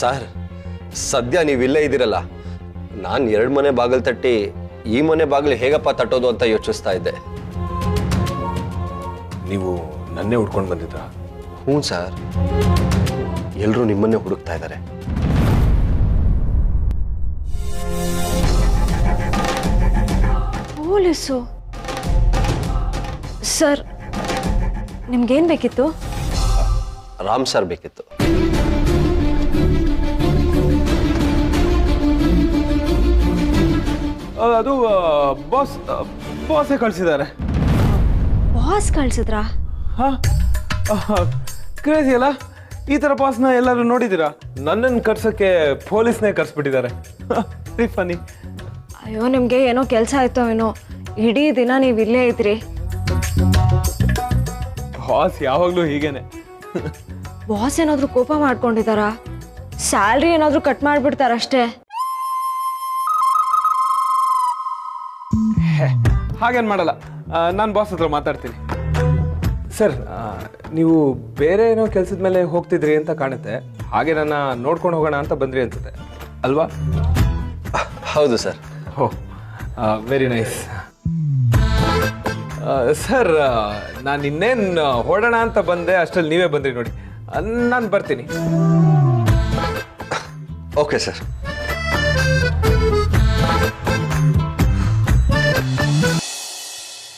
Sir ಸದ್ಯ ನೀವಿಲ್ಲೇ ಇದ್ದೀರಲ್ಲ, ನಾನು 2 ಮನೆ ಬಾಗಿಲು ತಟ್ಟಿ ಈ ಮನೆ ಬಾಗಿಲು ಹೇಗಪ್ಪ ತಟ್ಟೋದು ಅಂತ ಯೋಚಿಸ್ತಾ ಇದ್ದೆ. ನೀವು ನನ್ನೇ ಹುಡ್ಕೊಂಡು ಬಂದಿದ್ರಾ? ಹ್ಞೂ ಸರ್, ಎಲ್ಲರೂ ನಿಮ್ಮನ್ನೇ ಹುಡುಕ್ತಾ ಇದ್ದಾರೆ. ಪೊಲೀಸು? ಸರ್ ನಿಮ್ಗೇನು ಬೇಕಿತ್ತು? ರಾಮ್ ಸರ್ ಬೇಕಿತ್ತು. ಅದು ಬಾಸೇ ಕಳಿಸಿದ್ದಾರೆ. ಬಾಸ್ ಕಳ್ಸಿದ್ರಾ? ಹಾಂ, ಕ್ರೇಜಿ ಅಲ್ಲ? ಈ ಥರ ಬಾಸ್ನ ಎಲ್ಲರೂ ನೋಡಿದ್ದೀರಾ? ನನ್ನನ್ನು ಕರ್ಸೋಕ್ಕೆ ಪೊಲೀಸ್ನೇ ಕರ್ಸ್ಬಿಟ್ಟಿದ್ದಾರೆ. ಫನಿ. ಅಯ್ಯೋ ನಿಮಗೆ ಏನೋ ಕೆಲಸ ಆಯ್ತೋ ಏನೋ, ಇಡೀ ದಿನ ನೀವು ಇಲ್ಲೇ ಇದ್ರಿ. ಬಾಸ್ ಯಾವಾಗಲೂ ಹೀಗೇನೆ. ಬಾಸ್ ಏನಾದರೂ ಕೋಪ ಮಾಡ್ಕೊಂಡಿದ್ದಾರಾ? ಸ್ಯಾಲ್ರಿ ಏನಾದರೂ ಕಟ್ ಮಾಡಿಬಿಡ್ತಾರಷ್ಟೇ. ಹಾಗೇನು ಮಾಡಲ್ಲ, ನಾನು ಬಾಸ್ ಹತ್ರ ಮಾತಾಡ್ತೀನಿ. ಸರ್, ನೀವು ಬೇರೆ ಏನೋ ಕೆಲಸದ ಮೇಲೆ ಹೋಗ್ತಿದ್ರಿ ಅಂತ ಕಾಣುತ್ತೆ. ಹಾಗೆ ನನ್ನ ನೋಡ್ಕೊಂಡು ಹೋಗೋಣ ಅಂತ ಬಂದ್ರಿ ಅನ್ಸುತ್ತೆ ಅಲ್ವಾ? ಹೌದು ಸರ್. ಓ, ವೆರಿ ನೈಸ್. ಸರ್, ನಾನು ಇನ್ನೇನು ಹೊರಡೋಣ ಅಂತ ಬಂದೆ, ಅಷ್ಟರಲ್ಲಿ ನೀವೇ ಬಂದ್ರಿ ನೋಡಿ. ನಾನು ಬರ್ತೀನಿ. Okay sir.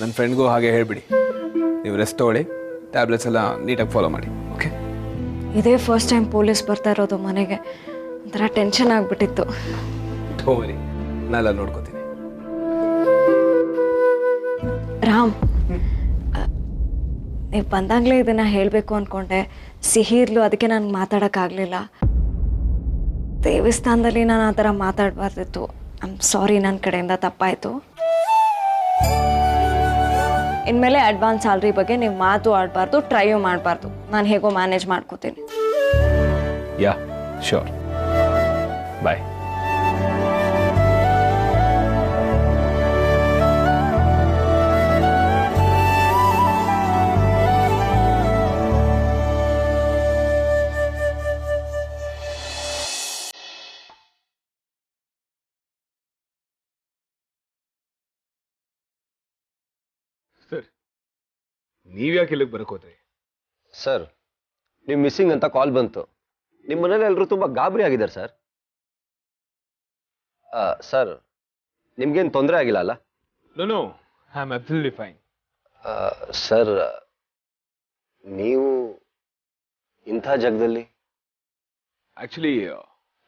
ನನ್ನ ಫ್ರೆಂಡ್ಗೂ ಹಾಗೆ ಹೇಳಿಬಿಡಿ, ನೀವು ರೆಸ್ಟ್ ತಗೊಳ್ಳಿ, ಟ್ಯಾಬ್ಲೆಟ್ಸ್ ಎಲ್ಲ ನೀಟಾಗಿ ಫಾಲೋ ಮಾಡಿ. ಓಕೆ? ಇದೇ ಫಸ್ಟ್ ಟೈಮ್ ಪೊಲೀಸ್ ಬರ್ತಾ ಇರೋದು ಮನೆಗೆ. ಒಂಥರ ಟೆನ್ಷನ್ ಆಗಿಬಿಟ್ಟಿತ್ತು. ಥೋರಿ, ನಾನೆಲ್ಲ ನೋಡ್ಕೋತೀನಿ. ರಾಮ್, ನೀವು ಬಂದಾಗಲೇ ಇದನ್ನು ಹೇಳಬೇಕು ಅಂದ್ಕೊಂಡೆ. ಸಿಹಿ ಇರ್ಲು, ಅದಕ್ಕೆ ನಾನು ಮಾತಾಡೋಕ್ಕಾಗಲಿಲ್ಲ. ದೇವಸ್ಥಾನದಲ್ಲಿ ನಾನು ಆ ಥರ ಮಾತಾಡಬಾರ್ದಿತ್ತು. ಐ ಆಮ್ ಸಾರಿ, ನನ್ನ ಕಡೆಯಿಂದ ತಪ್ಪಾಯಿತು. ಇನ್ಮೇಲೆ ಅಡ್ವಾನ್ಸ್ ಸ್ಯಾಲ್ರಿ ಬಗ್ಗೆ ನೀವು ಮಾತು ಆಡಬಾರ್ದು, ಟ್ರೈಯೂ ಮಾಡಬಾರ್ದು. ನಾನು ಹೇಗೋ ಮ್ಯಾನೇಜ್ ಮಾಡ್ಕೋತೀನಿ. ಯಾ, ಶ್ಯೂರ್. ಬಾಯ್. ಸರ್, ನೀವ್ಯಾಕೆ ಇಲ್ಲಿಗೆ ಬರಕ್ಕೆ ಹೋದ್ರಿ? ಸರ್, ನೀವು ಮಿಸ್ಸಿಂಗ್ ಅಂತ ಕಾಲ್ ಬಂತು. ನಿಮ್ಮ ಮನೇಲಿ ಎಲ್ಲರೂ ತುಂಬ ಗಾಬರಿ ಆಗಿದ್ದಾರೆ ಸರ್. ಸರ್, ನಿಮ್ಗೇನು ತೊಂದರೆ ಆಗಿಲ್ಲ ಅಲ್ಲ? No, I am absolutely fine. Sir, ನೀವು ಇಂಥ ಜಾಗದಲ್ಲಿ? ಆ್ಯಕ್ಚುಲಿ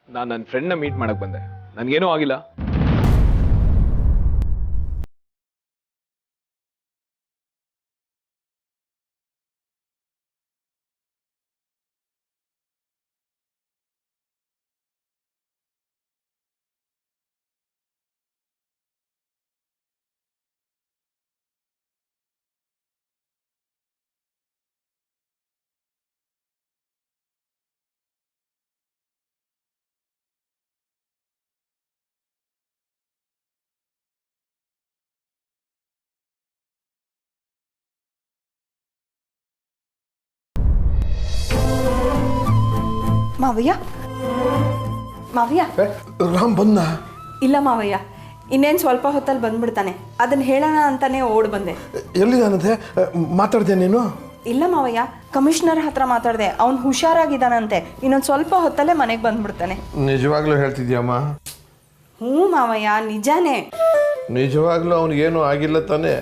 ನಾನು ನನ್ನ ಫ್ರೆಂಡ್ನ ಮೀಟ್ ಮಾಡಕ್ಕೆ ಬಂದೆ. ನನಗೇನೂ ಆಗಿಲ್ಲ. ಮಾವಯ್ಯ, ಮಾವಯ್ಯ. ರಾಮ್ ಬಂದ? ಇಲ್ಲ ಮಾವಯ್ಯ, ಇನ್ನೇನು ಸ್ವಲ್ಪ ಹೊತ್ತಲ್ಲಿ ಬಂದ್ಬಿಡ್ತಾನೆ. ಅದನ್ನ ಹೇಳೋಣ ಅಂತಾನೆ ಓಡ್ ಬಂದೆ. ಎಲ್ಲಿದಾನಂತೆ? ಮಾತಾಡ್ದೆ ನೀನು? ಇಲ್ಲ ಮಾವಯ್ಯ, ಕಮಿಷನರ್ ಹತ್ರ ಮಾತಾಡಿದೆ. ಅವ್ನು ಹುಷಾರಾಗಿದ್ದಾನಂತೆ. ಇನ್ನೊಂದು ಸ್ವಲ್ಪ ಹೊತ್ತಲ್ಲೇ ಮನೆಗೆ ಬಂದ್ಬಿಡ್ತಾನೆ. ನಿಜವಾಗ್ಲೂ ಹೇಳ್ತಿದ್ಯಮ್ಮ? ಹ್ಞೂ ಮಾವಯ್ಯ, ನಿಜಾನೇ. ನಿಜವಾಗ್ಲೂ ಅವನಿಗೇನು ಆಗಿಲ್ಲ ತಾನೆ?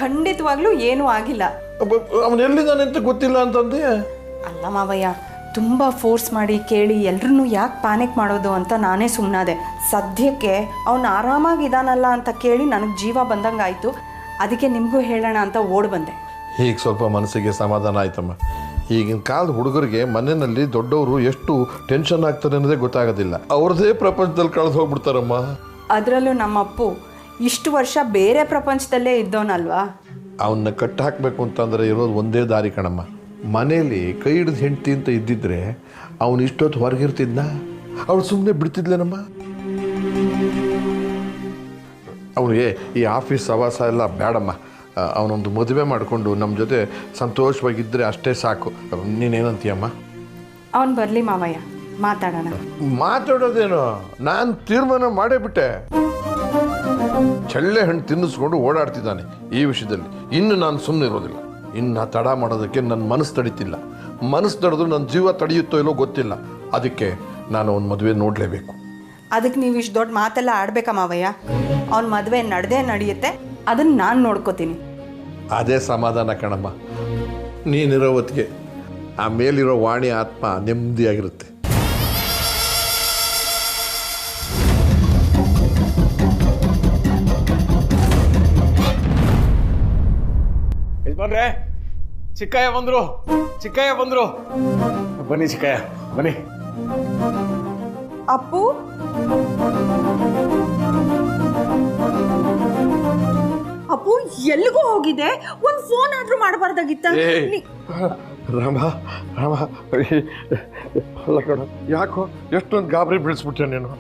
ಖಂಡಿತವಾಗ್ಲೂ ಏನೂ ಆಗಿಲ್ಲ. ಅವನು ಎಲ್ಲಿದ್ದಾನೆ ಅಂತ ಗೊತ್ತಿಲ್ಲ ಅಂತಂದೆ? ಅಲ್ಲ ಮಾವಯ್ಯ, ತುಂಬ ಫೋರ್ಸ್ ಮಾಡಿ ಕೇಳಿ ಎಲ್ರೂ ಯಾಕೆ ಪ್ಯಾನಿಕ್ ಮಾಡೋದು ಅಂತ ನಾನೇ ಸುಮ್ಮನಾದೆ. ಸದ್ಯಕ್ಕೆ ಅವನು ಆರಾಮಾಗಿದ್ದಾನಲ್ಲ ಅಂತ ಕೇಳಿ ನನಗೆ ಜೀವ ಬಂದಂಗೆ ಆಯಿತು. ಅದಕ್ಕೆ ನಿಮಗೂ ಹೇಳೋಣ ಅಂತ ಓಡ್ ಬಂದೆ. ಈಗ ಸ್ವಲ್ಪ ಮನಸ್ಸಿಗೆ ಸಮಾಧಾನ ಆಯ್ತಮ್ಮ. ಈಗಿನ ಕಾಲದ ಹುಡುಗರಿಗೆ ಮನೆಯಲ್ಲಿ ದೊಡ್ಡವರು ಎಷ್ಟು ಟೆನ್ಷನ್ ಆಗ್ತಾರೆ ಅನ್ನೋದೇ ಗೊತ್ತಾಗೋದಿಲ್ಲ. ಅವ್ರದ್ದೇ ಪ್ರಪಂಚದಲ್ಲಿ ಕಳೆದು ಹೋಗ್ಬಿಡ್ತಾರಮ್ಮ. ಅದರಲ್ಲೂ ನಮ್ಮಪ್ಪು ಇಷ್ಟು ವರ್ಷ ಬೇರೆ ಪ್ರಪಂಚದಲ್ಲೇ ಇದ್ದೋನಲ್ವಾ. ಅವನ್ನ ಕಟ್ಟ ಹಾಕಬೇಕು ಅಂತಂದರೆ ಇರೋದು ಒಂದೇ ದಾರಿ ಕಣಮ್ಮ. ಮನೇಲಿ ಕೈ ಹಿಡಿದು ಹೆಂಡ್ತಿ ಅಂತ ಇದ್ದಿದ್ರೆ ಅವನು ಇಷ್ಟೊತ್ತು ಹೊರಗಿರ್ತಿದ್ನ? ಅವಳು ಸುಮ್ಮನೆ ಬಿಡ್ತಿದ್ಲೇನಮ್ಮ? ಅವನಿಗೆ ಈ ಆಫೀಸ್ ಸವಾಸ ಎಲ್ಲ ಬೇಡಮ್ಮ. ಅವನೊಂದು ಮದುವೆ ಮಾಡಿಕೊಂಡು ನಮ್ಮ ಜೊತೆ ಸಂತೋಷವಾಗಿದ್ದರೆ ಅಷ್ಟೇ ಸಾಕು. ನೀನೇನಂತೀಯಮ್ಮ? ಅವನು ಬರಲಿ ಮಾವಯ್ಯ, ಮಾತಾಡೋಣ. ಮಾತಾಡೋದೇನು, ನಾನು ತೀರ್ಮಾನ ಮಾಡೇ ಬಿಟ್ಟೆ. ಚಳ್ಳೆ ಹಣ್ಣು ತಿನ್ನಿಸ್ಕೊಂಡು ಓಡಾಡ್ತಿದ್ದಾನೆ ಈ ವಿಷಯದಲ್ಲಿ. ಇನ್ನು ನಾನು ಸುಮ್ಮನೆ ಇರೋದಿಲ್ಲ. ಇನ್ನು ತಡ ಮಾಡೋದಕ್ಕೆ ನನ್ನ ಮನಸ್ಸು ತಡೀತಿಲ್ಲ. ಮನಸ್ಸು ತಡೆದು ನನ್ನ ಜೀವ ತಡೆಯುತ್ತೋ ಇಲ್ಲೋ ಗೊತ್ತಿಲ್ಲ. ಅದಕ್ಕೆ ನಾನು ಅವ್ನ ಮದುವೆ ನೋಡಲೇಬೇಕು. ಅದಕ್ಕೆ ನೀವು ಇಷ್ಟು ದೊಡ್ಡ ಮಾತೆಲ್ಲ ಆಡ್ಬೇಕಾ ಮಾವಯ್ಯ? ಅವ್ನ ಮದುವೆ ನಡೆಯುತ್ತೆ, ಅದನ್ನು ನಾನು ನೋಡ್ಕೋತೀನಿ. ಅದೇ ಸಮಾಧಾನ ಕಣಮ್ಮ. ನೀನಿರೋ ಹೊತ್ತಿಗೆ ಆ ಮೇಲಿರೋ ವಾಣಿ ಆತ್ಮ ನೆಮ್ಮದಿಯಾಗಿರುತ್ತೆ. ಯಜಮಾನ್ರೆ, ಚಿಕ್ಕಯ್ಯ ಬಂದ್ರು. ಬನ್ನಿ ಚಿಕ್ಕಯ್ಯ, ಬನ್ನಿ. ಅಪ್ಪು, ಅಪ್ಪು ಎಲ್ಲಿಗೂ ಹೋಗಿದೆ? ಒಂದು ಫೋನ್ ಆದ್ರೂ ಮಾಡಬಾರ್ದಾಗಿತ್ತ? ರಾಮ ಅಲ್ಲ ಕಣ, ಯಾಕೋ ಎಷ್ಟೊಂದು ಗಾಬರಿ ಬೀಳಿಸ್ಬಿಟ್ಟೆ ನೀನು.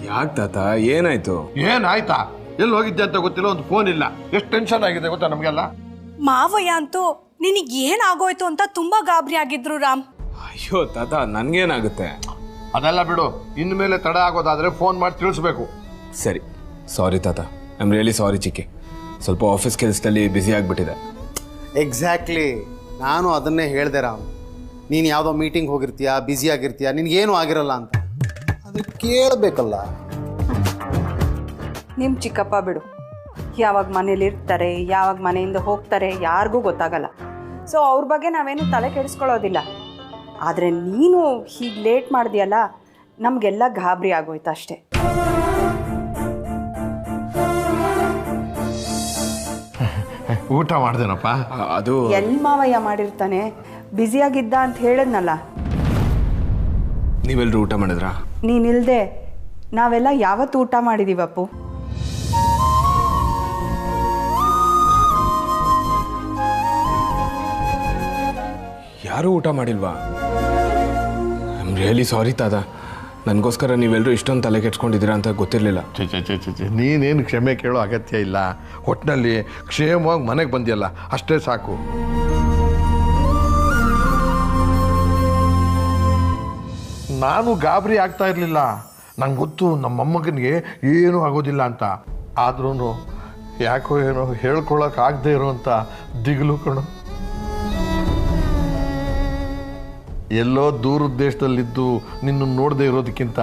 ಯಾಕೆ ತಾತ, ಏನಾಯ್ತು? ಏನಾಯ್ತಾ? ಎಲ್ಲಿ ಹೋಗಿದ್ದೆ ಅಂತ ಗೊತ್ತಿಲ್ಲ, ಒಂದು ಫೋನ್ ಇಲ್ಲ. ಎಷ್ಟು ಟೆನ್ಷನ್ ಆಗಿದೆ ಗೊತ್ತಾ ನಮಗೆಲ್ಲ. ಮಾವಯ್ಯ ಅಂತೂ ನಿನಗೆ ಏನಾಗೋಯ್ತು ಅಂತ ತುಂಬಾ ಗಾಬರಿ ಆಗಿದ್ರು ರಾಮ್. ಅಯ್ಯೋ ತಾತ, ನನ್ಗೇನಾಗುತ್ತೆ? ಅದೆಲ್ಲ ಬಿಡು. ಇನ್ಮೇಲೆ ತಡ ಆಗೋದಾದ್ರೆ ಫೋನ್ ಮಾಡಿ ತಿಳಿಸ್ಬೇಕು. ಸರಿ, ಸಾರಿ ತಾತ. ಐ ಆಮ್ ರಿಯಲಿ ಸಾರಿ ಚಿಕ್ಕಿ. ಸ್ವಲ್ಪ ಆಫೀಸ್ ಕೆಲಸದಲ್ಲಿ ಬ್ಯುಸಿ ಆಗಿಬಿಟ್ಟಿದೆ. ಎಕ್ಸಾಕ್ಟ್ಲಿ, ನಾನು ಅದನ್ನೇ ಹೇಳಿದೆ ರಾಮ್. ನೀನು ಯಾವುದೋ ಮೀಟಿಂಗ್ ಹೋಗಿರ್ತೀಯ, ಬ್ಯುಸಿ ಆಗಿರ್ತೀಯ, ನಿನಗೇನು ಆಗಿರಲ್ಲ ಅಂತ. ಅದು ಕೇಳಬೇಕಲ್ಲ. ನಿಮ್ಮ ಚಿಕ್ಕಪ್ಪ ಬಿಡು, ಯಾವಾಗ ಮನೇಲಿ ಇರ್ತಾರೆ, ಯಾವಾಗ ಮನೆಯಿಂದ ಹೋಗ್ತಾರೆ ಯಾರಿಗೂ ಗೊತ್ತಾಗಲ್ಲ. ಸೊ ಅವ್ರ ಬಗ್ಗೆ ನಾವೇನು ತಲೆ ಕೆಡಿಸ್ಕೊಳ್ಳೋದಿಲ್ಲ. ಆದರೆ ನೀನು ಹೀಗೆ ಲೇಟ್ ಮಾಡಿದ್ಯಲ್ಲ, ನಮಗೆಲ್ಲ ಗಾಬರಿ ಆಗೋಯ್ತು ಅಷ್ಟೇ. ಊಟ ಮಾಡ್ದೇನಪ್ಪ? ಅದು ಎಲ್ಲಿ ಮಾವಯ್ಯ ಮಾಡಿರ್ತಾನೆ, ಬ್ಯುಸಿಯಾಗಿದ್ದ ಅಂತ ಹೇಳಿದ್ನಲ್ಲ. ನೀವೆಲ್ಲರೂ ಊಟ ಮಾಡಿದ್ರಾ? ನೀನಿಲ್ದೆ ನಾವೆಲ್ಲ ಯಾವತ್ತು ಊಟ ಮಾಡಿದೀವಪ್ಪು? ಯಾರೂ ಊಟ ಮಾಡಿಲ್ವಾ? ಐ ಆಮ್ ರಿಯಲಿ ಸಾರಿ ತಾತ. ನನಗೋಸ್ಕರ ನೀವೆಲ್ಲರೂ ಇಷ್ಟೊಂದು ತಲೆ ಕೆಡ್ಸ್ಕೊಂಡಿದ್ದೀರಾ ಅಂತ ಗೊತ್ತಿರಲಿಲ್ಲ. ನೀನೇನು ಕ್ಷಮೆ ಕೇಳೋ ಅಗತ್ಯ ಇಲ್ಲ. ಒಟ್ಟಿನಲ್ಲಿ ಕ್ಷೇಮವಾಗಿ ಮನೆಗೆ ಬಂದಿಯಲ್ಲ, ಅಷ್ಟೇ ಸಾಕು. ನಾನು ಗಾಬರಿ ಆಗ್ತಾ ಇರಲಿಲ್ಲ. ನಂಗೆ ಗೊತ್ತು ನಮ್ಮ ಮೊಮ್ಮಗನಿಗೆ ಏನೂ ಆಗೋದಿಲ್ಲ ಅಂತ. ಆದ್ರೂ ಯಾಕೋ ಏನೋ ಹೇಳ್ಕೊಳಕ್ಕಾಗದೇ ಇರೋಂಥ ದಿಗಿಲು ಕಣೋ. ಎಲ್ಲೋ ದೂರದ ದೇಶದಲ್ಲಿದ್ದು ನಿನ್ನ ನೋಡದೆ ಇರೋದಕ್ಕಿಂತ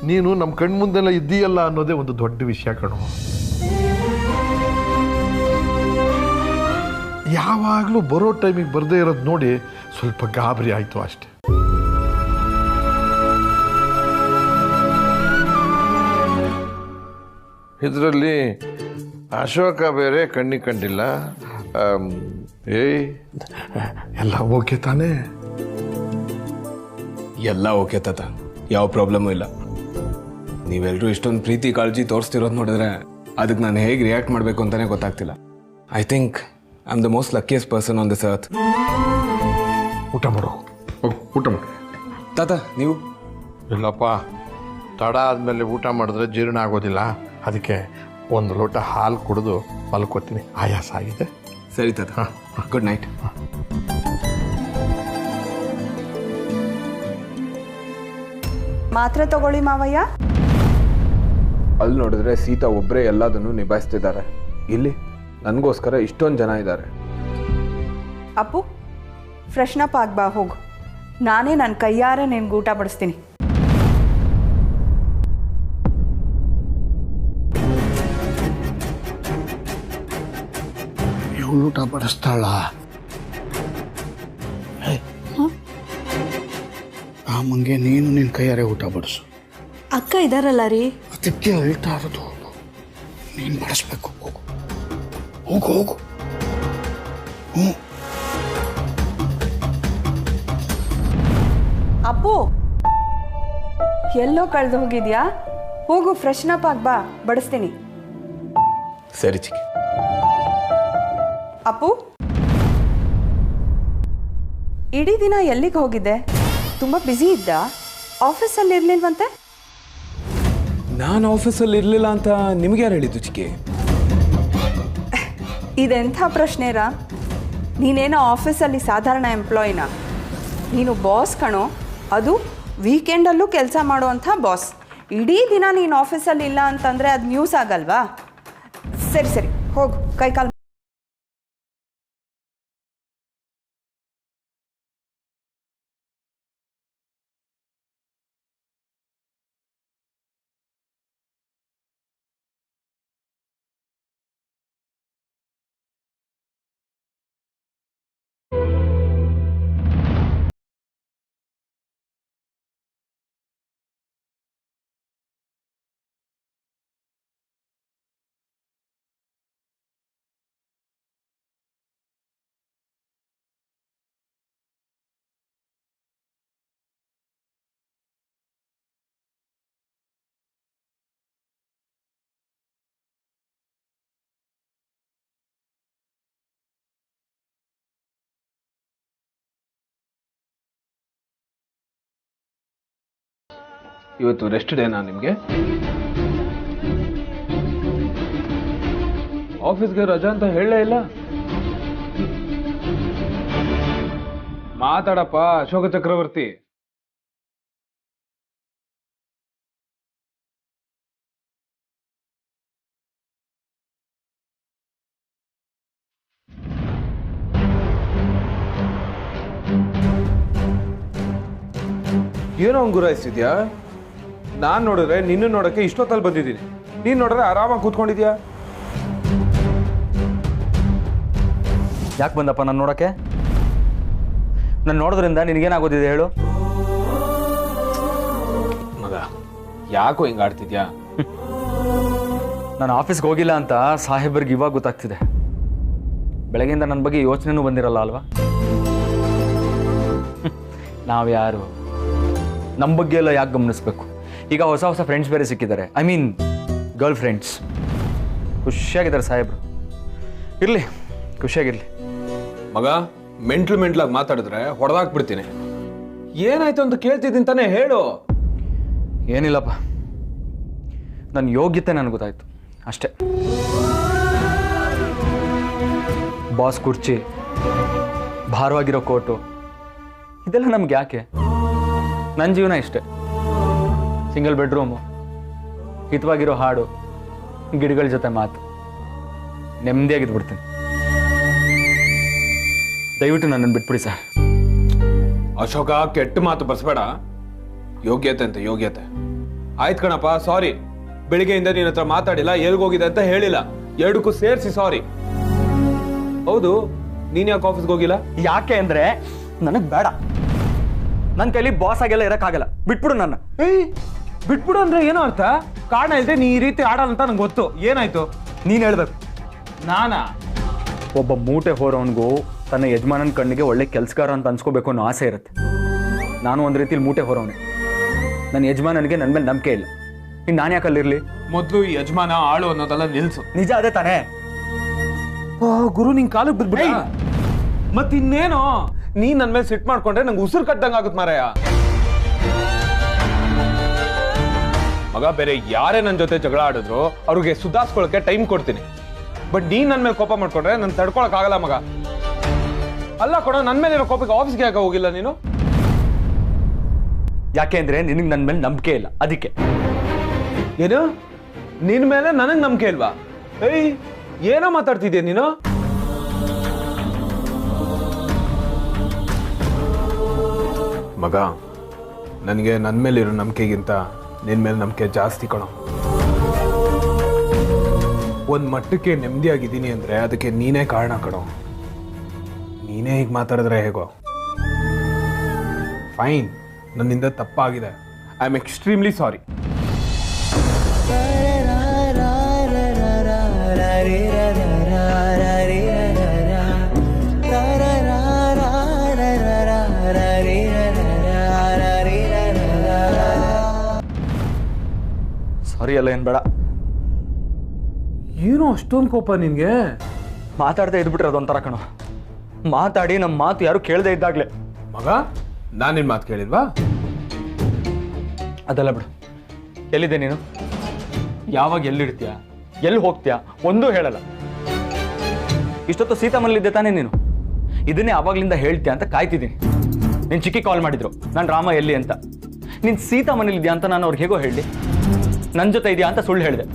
ನೀನು ನಮ್ಮ ಕಣ್ಮುಂದೆಲ್ಲ ಇದ್ದೀಯಲ್ಲ ಅನ್ನೋದೇ ಒಂದು ದೊಡ್ಡ ವಿಷಯ ಕಣೋ. ಯಾವಾಗಲೂ ಬರೋ ಟೈಮಿಗೆ ಬರದೇ ಇರೋದು ನೋಡಿ ಸ್ವಲ್ಪ ಗಾಬರಿ ಆಯಿತು ಅಷ್ಟೆ. ಇದರಲ್ಲಿ ಅಶೋಕ ಬೇರೆ ಕಣ್ಣಿಗೆ ಕಂಡಿಲ್ಲ. ಎಲ್ಲ ಓಕೆ ತಾನೇ? ಎಲ್ಲ ಓಕೆ ತಾತ, ಯಾವ ಪ್ರಾಬ್ಲಮ್ಮು ಇಲ್ಲ. ನೀವೆಲ್ಲರೂ ಇಷ್ಟೊಂದು ಪ್ರೀತಿ ಕಾಳಜಿ ತೋರಿಸ್ತಿರೋದು ನೋಡಿದ್ರೆ ಅದಕ್ಕೆ ನಾನು ಹೇಗೆ ರಿಯಾಕ್ಟ್ ಮಾಡಬೇಕು ಅಂತಲೇ ಗೊತ್ತಾಗ್ತಿಲ್ಲ. I think I am the most luckiest person on this earth. ಊಟ ಮಾಡು, ಊಟ ಮಾಡು. ತಾತ ನೀವು? ಇಲ್ಲಪ್ಪ, ತಡ ಆದಮೇಲೆ ಊಟ ಮಾಡಿದ್ರೆ ಜೀರ್ಣ ಆಗೋದಿಲ್ಲ. ಅದಕ್ಕೆ ಒಂದು ಲೋಟ ಹಾಲು ಕುಡಿದು ಮಲ್ಕೋತೀನಿ, ಆಯಾಸ ಆಗಿದೆ. ಸರಿ ತಾತ, ಗುಡ್ ನೈಟ್. ಮಾತ್ರೆ ತಗೊಳ್ಳಿ ಮಾವಯ್ಯ. ಅಲ್ಲಿ ನೋಡಿದ್ರೆ ಸೀತಾ ಒಬ್ಬರೇ ಎಲ್ಲದನ್ನು ನಿಭಾಯಿಸ್ತಿದ್ದಾರೆ. ಇಲ್ಲಿ ನನಗೋಸ್ಕರ ಇಷ್ಟೊಂದು ಜನ ಇದ್ದಾರೆ. ಅಪ್ಪು, ಫ್ರೆಶ್ನಪ್ ಆಗ್ಬಾ, ಹೋಗು. ನಾನೇ ನನ್ನ ಕೈಯಾರೆ ನಿನ್ಗೆ ಊಟ ಬಡಿಸ್ತೀನಿ. ಇವಳು ಊಟ ಬಡಿಸ್ತಾಳ? ಆಮಂಗೆ ನೀನು ನಿನ್ನ ಕೈಯಾರೆ ಊಟ ಬಡಿಸು. ಅಕ್ಕ ಇದಾರಲ್ಲ ರೀ. ಅದಕ್ಕೆ ಹೇಳ್ತಾ ಇರೋದು, ನೀನು ಬಡಿಸ್ಬೇಕು. ಹೋಗು ಹೋಗು ಹೋಗು. ಹ್ಞೂ. ಅಪ್ಪು, ಎಲ್ಲೋ ಕಳೆದು ಹೋಗಿದ್ಯಾ? ಹೋಗು, ಫ್ರೆಶ್ನಪ್ ಆಗ್ಬಾ, ಬಡಿಸ್ತೀನಿ. ಸರಿ ಚಿಕ್ಕಿ. ಅಪ್ಪು, ಇಡೀ ದಿನ ಎಲ್ಲಿಗೆ ಹೋಗಿದ್ದೆ? ತುಂಬ ಬ್ಯುಸಿ ಇದ್ದ? ಆಫೀಸಲ್ಲಿ ಇರಲಿಲ್ವಂತೆ? ನಾನು ಆಫೀಸಲ್ಲಿ ಇರಲಿಲ್ಲ ಅಂತ ನಿಮ್ಗೆ ಯಾರು ಹೇಳಿದ್ದು ಚಿಕ್ಕಿ? ಇದೆಂಥ ಪ್ರಶ್ನೆರಾ? ನೀನೇನೋ ಆಫೀಸಲ್ಲಿ ಸಾಧಾರಣ ಎಂಪ್ಲಾಯಿನ? ನೀನು ಬಾಸ್ ಕಣೋ, ಅದು ವೀಕೆಂಡಲ್ಲೂ ಕೆಲಸ ಮಾಡುವಂಥ ಬಾಸ್. ಇಡೀ ದಿನ ನೀನು ಆಫೀಸಲ್ಲಿ ಇಲ್ಲ ಅಂತಂದರೆ ಅದು ನ್ಯೂಸ್ ಆಗಲ್ವಾ? ಸರಿ ಸರಿ, ಹೋಗು, ಕೈಕಾಲು. ಇವತ್ತು ರೆಸ್ಟ್ ಡೇನಾ ನಿಮಗೆ? ಆಫೀಸ್ಗೆ ರಜಾ ಅಂತ ಹೇಳಲೇ ಇಲ್ಲ. ಮಾತಾಡಪ್ಪ ಅಶೋಕ ಚಕ್ರವರ್ತಿ. ಏನೋ ಗುರಾಯಿಸ್ತಿದ್ಯಾ? ನಾನು ನೋಡಿದ್ರೆ ನಿನ್ನ ನೋಡೋಕ್ಕೆ ಇಷ್ಟೊತ್ತಲ್ಲಿ ಬಂದಿದ್ದೀನಿ, ನೀನು ನೋಡಿದ್ರೆ ಆರಾಮಾಗಿ ಕೂತ್ಕೊಂಡಿದ್ಯಾ. ಯಾಕೆ ಬಂದಪ್ಪ ನಾನು ನೋಡೋಕ್ಕೆ? ನಾನು ನೋಡೋದ್ರಿಂದ ನಿನಗೇನಾಗೋದಿದೆ ಹೇಳು? ಮಗ ಯಾಕೋ ಹಿಂಗೆ ಆಡ್ತಿದ್ಯಾ? ನಾನು ಆಫೀಸ್ಗೆ ಹೋಗಿಲ್ಲ ಅಂತ ಸಾಹೇಬರ್ಗೆ ಇವಾಗ ಗೊತ್ತಾಗ್ತಿದೆ. ಬೆಳಗ್ಗೆಯಿಂದ ನನ್ನ ಬಗ್ಗೆ ಯೋಚನೆನೂ ಬಂದಿರಲ್ಲ ಅಲ್ವಾ? ನಾವ್ಯಾರು ನಮ್ಮ ಬಗ್ಗೆ ಎಲ್ಲ ಯಾಕೆ ಗಮನಿಸ್ಬೇಕು? ಈಗ ಹೊಸ ಹೊಸ ಫ್ರೆಂಡ್ಸ್ ಬೇರೆ ಸಿಕ್ಕಿದ್ದಾರೆ, ಐ ಮೀನ್ ಗರ್ಲ್ ಫ್ರೆಂಡ್ಸ್. ಖುಷಿಯಾಗಿದ್ದಾರೆ ಸಾಹೇಬ್ರು. ಇರಲಿ, ಖುಷಿಯಾಗಿರಲಿ. ಮಗ ಮೆಂಟ್ಲಾಗಿ ಮಾತಾಡಿದ್ರೆ ಹೊಡೆದಾಕ್ಬಿಡ್ತೀನಿ. ಏನಾಯ್ತು ಅಂತ ಕೇಳ್ತಿದ್ದೀನಿ ತಾನೇ, ಹೇಳು. ಏನಿಲ್ಲಪ್ಪ, ನನ್ನ ಯೋಗ್ಯತೆ ನನಗೆ ಗೊತ್ತಾಯ್ತು ಅಷ್ಟೇ. ಬಾಸ್ ಕುರ್ಚಿ, ಭಾರವಾಗಿರೋ ಕೋಟು, ಇದೆಲ್ಲ ನಮ್ಗೆ ಯಾಕೆ? ನನ್ನ ಜೀವನ ಇಷ್ಟೇ. ಸಿಂಗಲ್ ಬೆಡ್ರೂಮು, ಹಿತವಾಗಿರೋ ಹಾಡು, ಗಿಡಗಳ ಜೊತೆ ಮಾತು, ನೆಮ್ಮದಿಯಾಗಿದ್ಬಿಡ್ತೀನಿ. ದಯವಿಟ್ಟು ನನ್ನನ್ನು ಬಿಟ್ಬಿಡಿ ಸರ್. ಅಶೋಕ, ಕೆಟ್ಟ ಮಾತು ಬರ್ಸ್ಬೇಡ. ಯೋಗ್ಯತೆ ಅಂತ ಯೋಗ್ಯತೆ. ಆಯ್ತು ಕಣಪ್ಪ, ಸಾರಿ. ಬೆಳಿಗ್ಗೆಯಿಂದ ನಿನ್ನ ಹತ್ರ ಮಾತಾಡಿಲ್ಲ, ಎಲ್ಗೋಗಿದೆ ಅಂತ ಹೇಳಿಲ್ಲ, ಎರಡಕ್ಕೂ ಸೇರಿಸಿ ಸಾರಿ. ಹೌದು, ನೀನ್ ಯಾಕೆ ಆಫೀಸ್ಗೆ ಹೋಗಿಲ್ಲ? ಯಾಕೆ ಅಂದ್ರೆ ನನಗೆ ಬೇಡ. ನನ್ನ ಕೈಲಿ ಬಾಸ್ ಆಗೆಲ್ಲ ಇರೋಕ್ಕಾಗಲ್ಲ, ಬಿಟ್ಬಿಡು ನನ್ನ. ಏಯ್, ಬಿಟ್ಬಿಡು ಅಂದ್ರೆ ಏನೋ ಅರ್ಥ? ಕಾರಣ ಇಲ್ಲದೆ ನೀ ಈ ರೀತಿ ಆಡಲ್ಲ ಅಂತ ನಂಗೆ ಗೊತ್ತು. ಏನಾಯ್ತು ನೀನು ಹೇಳ್ಬೇಕು. ನಾನಾ? ಒಬ್ಬ ಮೂಟೆ ಹೋರೋನ್ಗೂ ತನ್ನ ಯಜಮಾನನ ಕಣ್ಣಿಗೆ ಒಳ್ಳೆ ಕೆಲಸಗಾರ ಅಂತ ಅನ್ಸ್ಕೋಬೇಕು ಅನ್ನೋ ಆಸೆ ಇರುತ್ತೆ. ನಾನು ಒಂದು ರೀತಿಲಿ ಮೂಟೆ ಹೊರೋನೆ. ನನ್ನ ಯಜಮಾನನಿಗೆ ನನ್ನ ಮೇಲೆ ನಂಬಿಕೆ ಇಲ್ಲ. ಇನ್ನು ನಾನು ಯಾಕಲ್ಲಿರಲಿ? ಮೊದಲು ಈ ಯಜಮಾನ ಆಳು ಅನ್ನೋದೆಲ್ಲ ನಿಲ್ಸು. ನಿಜ ಅದೇ ತಾನೇ? ಗುರು, ನಿನ್ ಕಾಲಕ್ಕೆ ಬಿದ್ಬಿಡ. ಮತ್ತಿನ್ನೇನು, ನೀನ್ ನನ್ನ ಮೇಲೆ ಸಿಟ್ ಮಾಡ್ಕೊಂಡ್ರೆ ನಂಗೆ ಉಸಿರು ಕಟ್ಟಂಗ ಆಗುತ್ತೆ ಮಾರಾಯ. ಮಗ, ಬೇರೆ ಯಾರೇ ನನ್ನ ಜೊತೆ ಜಗಳ ಆಡಿದ್ರು ಅವ್ರಿಗೆ ಸುಧಾರಿಸ್ಕೊಳಕ್ಕೆ ಟೈಮ್ ಕೊಡ್ತೀನಿ. ಬಟ್ ನೀನ್ ನನ್ನ ಮೇಲೆ ಕೋಪ ಮಾಡ್ಕೊಂಡ್ರೆ ನಾನು ತಡ್ಕೊಳಕ್ ಆಗಲ್ಲ ಮಗ. ಅಲ್ಲ ಕೊಡ, ನನ್ನ ಮೇಲೆ ಕೋಪಕ್ಕೆ ಆಫೀಸ್ಗೆ ಯಾಕೆ ಹೋಗಿಲ್ಲ ನೀನು? ಯಾಕೆ ಅಂದ್ರೆ ನಿನಗೆ ನನ್ನ ಮೇಲೆ ನಂಬಿಕೆ ಇಲ್ಲ, ಅದಕ್ಕೆ. ಏನು, ನಿನ್ ಮೇಲೆ ನನಗ್ ನಂಬಿಕೆ ಇಲ್ವಾ? ಏಯ್, ಏನೋ ಮಾತಾಡ್ತಿದ್ಯಾ ನೀನು? ಮಗ, ನನಗೆ ನನ್ನ ಮೇಲಿರೋ ನಂಬಿಕೆಗಿಂತ ನಿನ್ ಮೇಲೆ ನಂಬಿಕೆ ಜಾಸ್ತಿ ಕಣೋ. ಒಂದ್ ಮಟ್ಟಕ್ಕೆ ನೆಮ್ಮದಿಯಾಗಿದ್ದೀನಿ ಅಂದ್ರೆ ಅದಕ್ಕೆ ನೀನೇ ಕಾರಣ ಕಣೋ. ನೀನೇ ಹೀಗೆ ಮಾತಾಡಿದ್ರೆ ಹೇಗೋ? ಫೈನ್, ನನ್ನಿಂದ ತಪ್ಪಾಗಿದೆ. I am extremely sorry. Sorry ಅಲ್ಲ, ಏನು ಬೇಡ. ಏನೋ ಅಷ್ಟೊಂದು ಕೋಪ ನಿನ್ಗೆ? ಮಾತಾಡದೆ ಇದ್ಬಿಟ್ರೆ ಅದೊಂಥರ ಕಣೋ. ಮಾತಾಡಿ ನಮ್ಮ ಮಾತು ಯಾರು ಕೇಳದೆ ಇದ್ದಾಗ್ಲೇ. ಮಗ, ನಾನು ನಿನ್ನ ಮಾತು ಕೇಳಿಲ್ವಾ? ಅದೆಲ್ಲ ಬಿಡು. ಎಲ್ಲಿದೆ ನೀನು? ಯಾವಾಗ ಎಲ್ಲಿಡ್ತೀಯ, ಎಲ್ಲಿ ಹೋಗ್ತೀಯಾ, ಒಂದೂ ಹೇಳಲ್ಲ. ಇಷ್ಟೊತ್ತು ಸೀತಾಮಲ್ಲಿದ್ದೆ ತಾನೇ ನೀನು? ಇದನ್ನೇ ಆವಾಗ್ಲಿಂದ ಹೇಳ್ತೀಯ ಅಂತ ಕಾಯ್ತಿದ್ದೀನಿ. ನೀನು ಚಿಕ್ಕಿ ಕಾಲ್ ಮಾಡಿದ್ರು, ನಾನು ರಾಮ ಎಲ್ಲಿ ಅಂತ. ನೀನು ಸೀತಾ ಮನೇಲಿದ್ಯಾ ಅಂತ ನಾನು ಅವ್ರಿಗೆ ಹೇಗೋ ಹೇಳಿ, ನನ್ನ ಜೊತೆ ಇದೆಯಾ ಅಂತ ಸುಳ್ಳು ಹೇಳಿದೆ.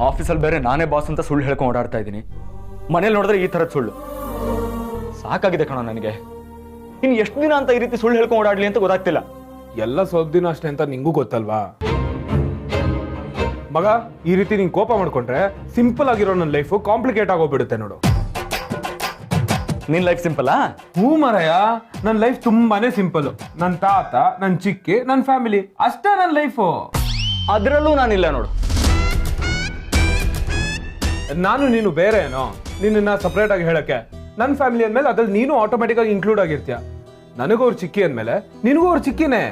ಆಫೀಸಲ್ಲಿ ಬೇರೆ ನಾನೇ ಬಾಸ್ ಅಂತ ಸುಳ್ಳು ಹೇಳ್ಕೊಂಡು ಓಡಾಡ್ತಾ ಇದ್ದೀನಿ, ಮನೇಲಿ ನೋಡಿದ್ರೆ ಈ ಥರದ ಸುಳ್ಳು. ಸಾಕಾಗಿದೆ ಕಣೋ ನನಗೆ. ಇನ್ನು ಎಷ್ಟು ದಿನ ಅಂತ ಈ ರೀತಿ ಸುಳ್ಳು ಹೇಳ್ಕೊಂಡು ಓಡಾಡ್ಲಿ ಅಂತ ಗೊತ್ತಾಗ್ತಿಲ್ಲ. ಎಲ್ಲ ಸ್ವಲ್ಪ ದಿನ ಅಷ್ಟೇ ಅಂತ ನಿಂಗೂ ಗೊತ್ತಲ್ವಾ ಮಗ. ಈ ರೀತಿ ನೀನ್ ಕೋಪ ಮಾಡ್ಕೊಂಡ್ರೆ ಸಿಂಪಲ್ ಆಗಿರೋ ನನ್ನ ಲೈಫು ಕಾಂಪ್ಲಿಕೇಟ್ ಆಗೋಗ್ಬಿಡುತ್ತೆ ನೋಡು. ನಿನ್ ಲೈಫ್ ಸಿಂಪಲ್ಲಾ? ಹ್ಞೂ ಮಾರಾಯ, ನನ್ನ ಲೈಫ್ ತುಂಬಾನೇ ಸಿಂಪಲ್. ನನ್ನ ತಾತ, ನನ್ನ ಚಿಕ್ಕಿ, ನನ್ನ ಫ್ಯಾಮಿಲಿ, ಅಷ್ಟೇ ನನ್ನ ಲೈಫು. ಅದರಲ್ಲೂ ನಾನಿಲ್ಲ ನೋಡು. ನಾನು ನೀನು ಬೇರೆ ಏನೋ, ನಿನ್ನ ಸಪ್ರೇಟ್ ಆಗಿ ಹೇಳಕ್ಕೆ. ನನ್ನ ಫ್ಯಾಮಿಲಿ ಅಂದ್ಮೇಲೆ ಅದ್ರಲ್ಲಿ ನೀನು ಆಟೋಮೆಟಿಕ್ ಆಗಿ ಇನ್ಕ್ಲೂಡ್ ಆಗಿರ್ತೀಯ. ನನಗೂ ಅವ್ರ ಚಿಕ್ಕಿ ಅಂದ್ಮೇಲೆ ನಿನಗೂ ಅವ್ರ ಚಿಕ್ಕಿನೇ.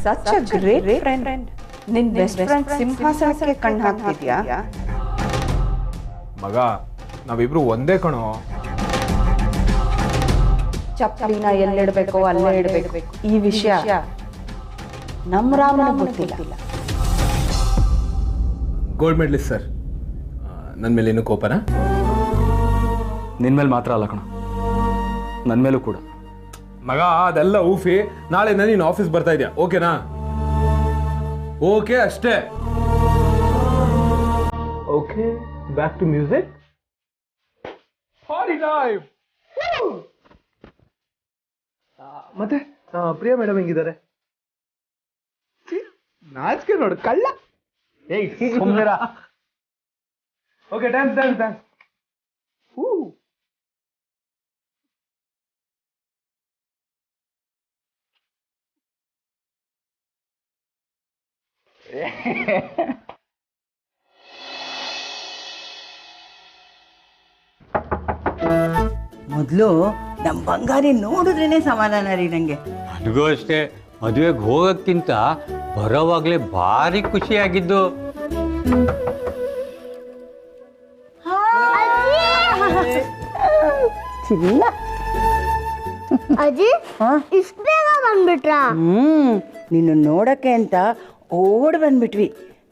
Such a great friend. ನಿನ್ ಬೆಸ್ಟ್ ಫ್ರೆಂಡ್ ಸಿಂಹಾಸನಕ್ಕೆ ಕಣ್ಣು ಹಾಕ್ತಿದ್ಯಾ? ಮಗ, ನಾವಿಬ್ರು ಒಂದೇ ಕಣೋ. ಚಪ್ಪಲಿನ ಎಲ್ಲಿಡ್ಬೇಕೋ ಅಲ್ಲೇ ಇಡ್ಬೇಕು. ಈ ವಿಷಯ ನಮ್ಮ ರಾಮನ ಗೊತ್ತಿಲ್ಲ. ಗೋಲ್ಡ್ ಮೆಡಲಿಸ್ಟ್ ಸರ್, ನನ್ನ ಮೇಲೆ ಇನ್ನೂ ಕೋಪನಾ? ನಿನ್ ಮೇಲೆ ಮಾತ್ರ ಅಲ್ಲ ಕಣ, ನನ್ನ ಮೇಲೂ ಕೂಡ. ಮಗ, ಅದೆಲ್ಲ ಊಫಿ. ನಾಳೆ ನೀನು ಆಫೀಸ್ ಬರ್ತಾ ಇದೆಯಾ, ಓಕೆನಾ? ಓಕೆ ಅಷ್ಟೇ. Okay, back to music. ಮತ್ತೆ ಪ್ರಿಯಾ ಮೇಡಮ್ ಹೆಂಗಿದ್ದಾರೆ? ನಾಚಿಕೆ ನೋಡು ಕಳ್ಳ. Okay, dance dance dance. ಮೊದಲು ನಮ್ಮ ಬಂಗಾರಿ ನೋಡಿದ್ರೇನೆ ಸಮಾಧಾನ ರೀ ನಂಗೆ. ನನಗೂ ಅಷ್ಟೇ. ಮದುವೆಗೆ ಹೋಗೋಕ್ಕಿಂತ ಬರೋವಾಗಲೇ ಭಾರಿ ಖುಷಿಯಾಗಿದ್ದು. ಚಿನ್ನ ಅಜ್ಜಿ, ಇಷ್ಟು ಬೇಗ ಬಂದ್ಬಿಟ್ರಾ? ನೀನು ನೋಡಕ್ಕೆ ಅಂತ ಓಡ್ ಬಂದ್ಬಿಟ್ವಿ.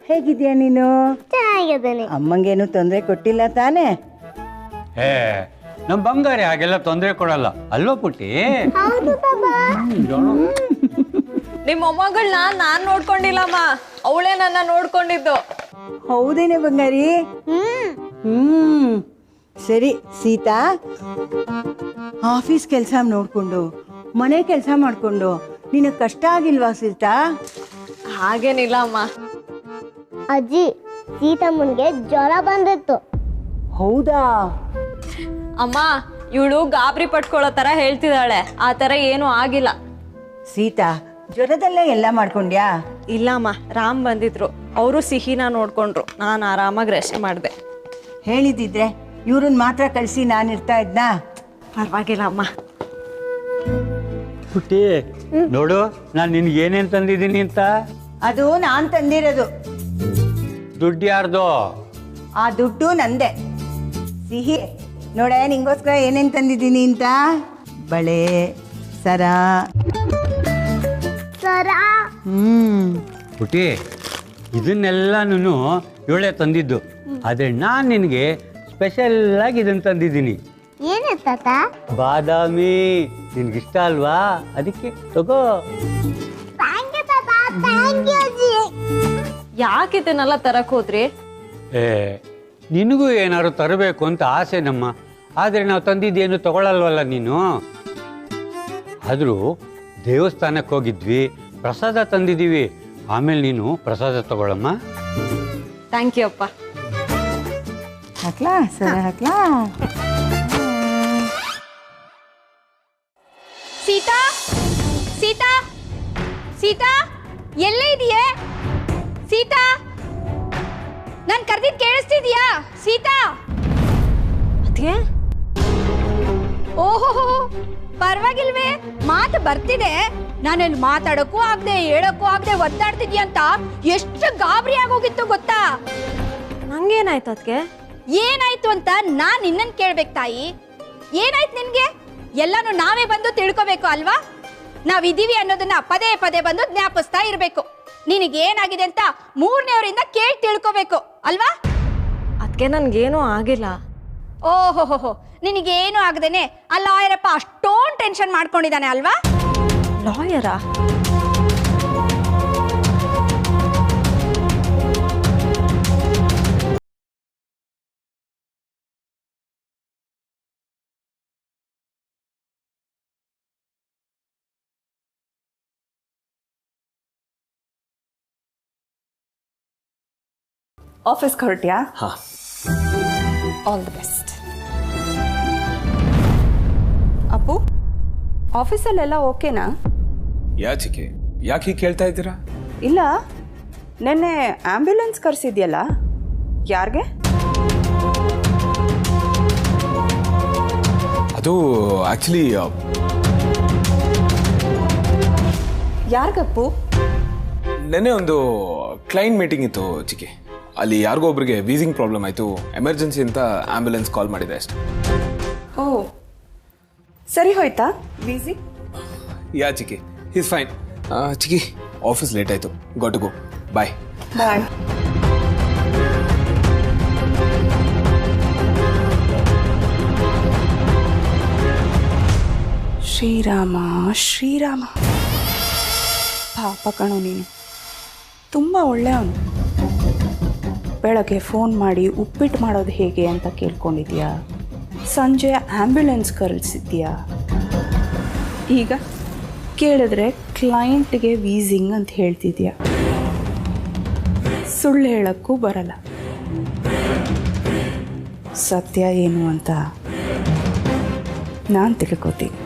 ಹೇಗಿದ್ಯಾ ನೀನು? ಚೆನ್ನಾಗಿದ್ದೇನೆ. ಅಮ್ಮಂಗೇನು ತೊಂದರೆ ಕೊಟ್ಟಿಲ್ಲ ತಾನೇ? ಹೇ, ನಮ್ಮ ಬಂಗಾರಿ ಹಾಗೆಲ್ಲ ತೊಂದರೆ ಕೊಡಲ್ಲ ಅಲ್ವಾ ಪುಟ್ಟಿ? ನಿಮ್ಮ ಮೊಮ್ಮಗಳನ್ನ ನಾನ್ ನೋಡ್ಕೊಂಡಿಲ್ಲಮ್ಮ, ಅವಳೇ ನನ್ನ ನೋಡ್ಕೊಂಡಿದ್ದು. ಹೌದೇನೆ ಬಂಗಾರಿ? ಸರಿ ಸೀತಾ, ಆಫೀಸ್ ಕೆಲಸ ನೋಡ್ಕೊಂಡು ಮನೆ ಕೆಲಸ ಮಾಡ್ಕೊಂಡು ನಿನಗೆ ಕಷ್ಟ ಆಗಿಲ್ವಾ ಸೀತಾ? ಹಾಗೇನಿಲ್ಲ ಅಮ್ಮ. ಅಜ್ಜಿ, ಸೀತಮ್ಮನ್ಗೆ ಜ್ವರ ಬಂದಿತ್ತು. ಹೌದಾ? ಅಮ್ಮ, ಇವಳು ಗಾಬರಿ ಪಟ್ಕೊಳ್ಳೋ ತರ ಹೇಳ್ತಿದ್ದಾಳೆ. ಆ ತರ ಏನೂ ಆಗಿಲ್ಲ. ಸೀತಾ, ಜ್ವರದಲ್ಲೇ ಎಲ್ಲ ಮಾಡ್ಕೊಂಡ್ಯಾ? ಇಲ್ಲ ಅಮ್ಮ, ರಾಮ್ ಬಂದಿದ್ರು, ಅವರು ಸಿಹಿನ ನೋಡ್ಕೊಂಡ್ರು. ನಾನು ಆರಾಮಾಗಿ ರೆಸ್ಟ್ ಮಾಡಿದೆ. ಹೇಳಿದಿದ್ರೆ ಇವ್ರನ್ನ ಮಾತ್ರ ಕಳಿಸಿ ನಾನು ಇರ್ತಾ ಇದ್ನಾ? ಪರವಾಗಿಲ್ಲ ಅಮ್ಮ. ಪುಟ್ಟಿ ನೋಡು, ನಾನು ನಿನ್ಗೆ ಏನೇನು ತಂದಿದ್ದೀನಿ ಅಂತ. ಅದು ನಾನು ತಂದಿರೋದು. ದುಡ್ಡು ಯಾರ್ದು? ಆ ದುಡ್ಡು ನಂದೆ. ಸಿಹಿ ನೋಡ, ನಿಂಗೋಸ್ಕರ ಏನೇನು ತಂದಿದ್ದೀನಿ ಅಂತ. ಬಳೆ, ಸರ. ಪುಟ್ಟಿ, ಇದನ್ನೆಲ್ಲನೂ ಇವಳೇ ತಂದಿದ್ದು. ಆದರೆ ನಾನು ನಿನಗೆ ಸ್ಪೆಷಲ್ ಆಗಿ ಇದನ್ನು ತಂದಿದ್ದೀನಿ. ಏನೇ ತಾತ? ಬಾದಾಮಿ. ನಿನ್ಗಿಷ್ಟ ಅಲ್ವಾ? ಅದಕ್ಕೆ ತಗೋ. ಯಾಕೆ ಇದನ್ನೆಲ್ಲ ತರಕ್ ಹೋದ್ರಿ? ನಿನಗೂ ಏನಾದ್ರು ತರಬೇಕು ಅಂತ ಆಸೆ ನಮ್ಮ. ಆದರೆ ನಾವು ತಂದಿದ್ದೇನು ತಗೊಳ್ಳಲ್ವಲ್ಲ ನೀನು. ಆದರೂ ದೇವಸ್ಥಾನಕ್ಕೆ ಹೋಗಿದ್ವಿ, ಪ್ರಸಾದ ತಂದಿದ್ದೀವಿ. ಆಮೇಲೆ ನೀನು ಪ್ರಸಾದ ತಗೊಳ್ಳಮ್ಮ. ಥ್ಯಾಂಕ್ ಯು ಅಪ್ಪ. ಹಾಕ್ಲಾ ಸರ? ಹಾಕ್ಲಾ? ಸೀತಾ, ಸೀತಾ, ಸೀತಾ, ಎಲ್ಲೇ ಇದೆಯೇ? ಸೀತಾ, ನಾನು ಕರೆದಿದ್ದು ಕೇಳಿಸ್ತಿದ್ಯಾ? ಸೀತಾ. ಅದ್ಕೆ? ಓಹೋ, ಪರವಾಗಿಲ್ವೇ, ಮಾತು ಬರ್ತಿದೆ. ನಾನೇನು ಮಾತಾಡೋಕ್ಕೂ ಆಗದೆ ಹೇಳೋಕ್ಕೂ ಆಗದೆ ಒದ್ದಾಡ್ತಿದ್ಯಾ ಅಂತ ಎಷ್ಟು ಗಾಬರಿ ಆಗೋಗಿತ್ತು ಗೊತ್ತಾ? ನಂಗೇನಾಯ್ತು ಅದಕ್ಕೆ? ಏನಾಯ್ತು ಅಂತ ನಾನು ನಿನ್ನನ್ನು ಕೇಳ್ಬೇಕು ತಾಯಿ. ಏನಾಯ್ತು ನಿನ್ಗೆ? ಎಲ್ಲಾನು ನಾವೇ ಬಂದು ತಿಳ್ಕೋಬೇಕು ಅಲ್ವಾ? ನಾವಿದೀವಿ ಅನ್ನೋದನ್ನ ಪದೇ ಪದೇ ಬಂದು ಜ್ಞಾಪಿಸ್ತಾ ಇರಬೇಕು. ನಿನಗೇನಾಗಿದೆ ಅಂತ ಮೂರನೇವರಿಂದ ಕೇಳಿ ತಿಳ್ಕೋಬೇಕು ಅಲ್ವಾ? ಅದಕ್ಕೆ ನನ್ಗೇನೂ ಆಗಿಲ್ಲ. ಓಹೋ, ನಿನಗೇನು ಆಗದೇನೆ ಆ ಲಾಯರಪ್ಪ ಅಷ್ಟೊಂದು ಟೆನ್ಷನ್ ಮಾಡ್ಕೊಂಡಿದ್ದಾನೆ ಅಲ್ವಾ? ಲಾಯರಾ? ಆಫೀಸ್ಗೆ ಹೊರಟ್ಯಾ? ಹಾಂ. All the best. ಅಪ್ಪು, ಆಫೀಸಲ್ಲೆಲ್ಲ ಓಕೆನಾ? ಯಾಚಿಕೆ ಯಾಕೆ ಹೀಗೆ ಕೇಳ್ತಾ ಇದ್ದೀರಾ? ಇಲ್ಲ, ನೆನ್ನೆ ಆಂಬ್ಯುಲೆನ್ಸ್ ಕರೆಸಿದ್ಯಲ್ಲ, ಯಾರಿಗೆ? ಅದು ಆ್ಯಕ್ಚುಲಿ ಯಾರಿಗಪ್ಪು? ನೆನ್ನೆ ಒಂದು ಕ್ಲೈಂಟ್ ಮೀಟಿಂಗ್ ಇತ್ತು ಚಿಕ್ಕಿ. ಅಲ್ಲಿ ಯಾರಿಗೋ ಒಬ್ರಿಗೆ ವೀಸಿಂಗ್ ಪ್ರಾಬ್ಲಮ್ ಆಯಿತು, ಎಮರ್ಜೆನ್ಸಿ ಅಂತ ಆಂಬ್ಯುಲೆನ್ಸ್ ಕಾಲ್ ಮಾಡಿದೆ ಅಷ್ಟೆ. ಓ, ಸರಿ ಹೋಯ್ತಾ ವೀಸಿ? ಯಾ ಚಿಕ್ಕಿ, ಈಸ್ ಫೈನ್. ಚಿಕ್ಕಿ, ಆಫೀಸ್ ಲೇಟ್ ಆಯಿತು, go to go. Bye. Bye. Shrirama Shrirama, ಪಾಪ ಕಣೋ ನೀನು, ತುಂಬ ಒಳ್ಳೆಯವನು. ಬೆಳಗ್ಗೆ ಫೋನ್ ಮಾಡಿ ಉಪ್ಪಿಟ್ಟು ಮಾಡೋದು ಹೇಗೆ ಅಂತ ಕೇಳ್ಕೊಂಡಿದ್ಯಾ, ಸಂಜೆ ಆ್ಯಂಬ್ಯುಲೆನ್ಸ್ ಕರೆಸಿದ್ಯಾ, ಈಗ ಕೇಳಿದ್ರೆ ಕ್ಲೈಂಟ್ಗೆ ವೀಸಿಂಗ್ ಅಂತ ಹೇಳ್ತಿದ್ಯಾ. ಸುಳ್ಳು ಹೇಳೋಕ್ಕೂ ಬರಲ್ಲ. ಸತ್ಯ ಏನು ಅಂತ ನಾನು ತಿಳ್ಕೊತೀನಿ.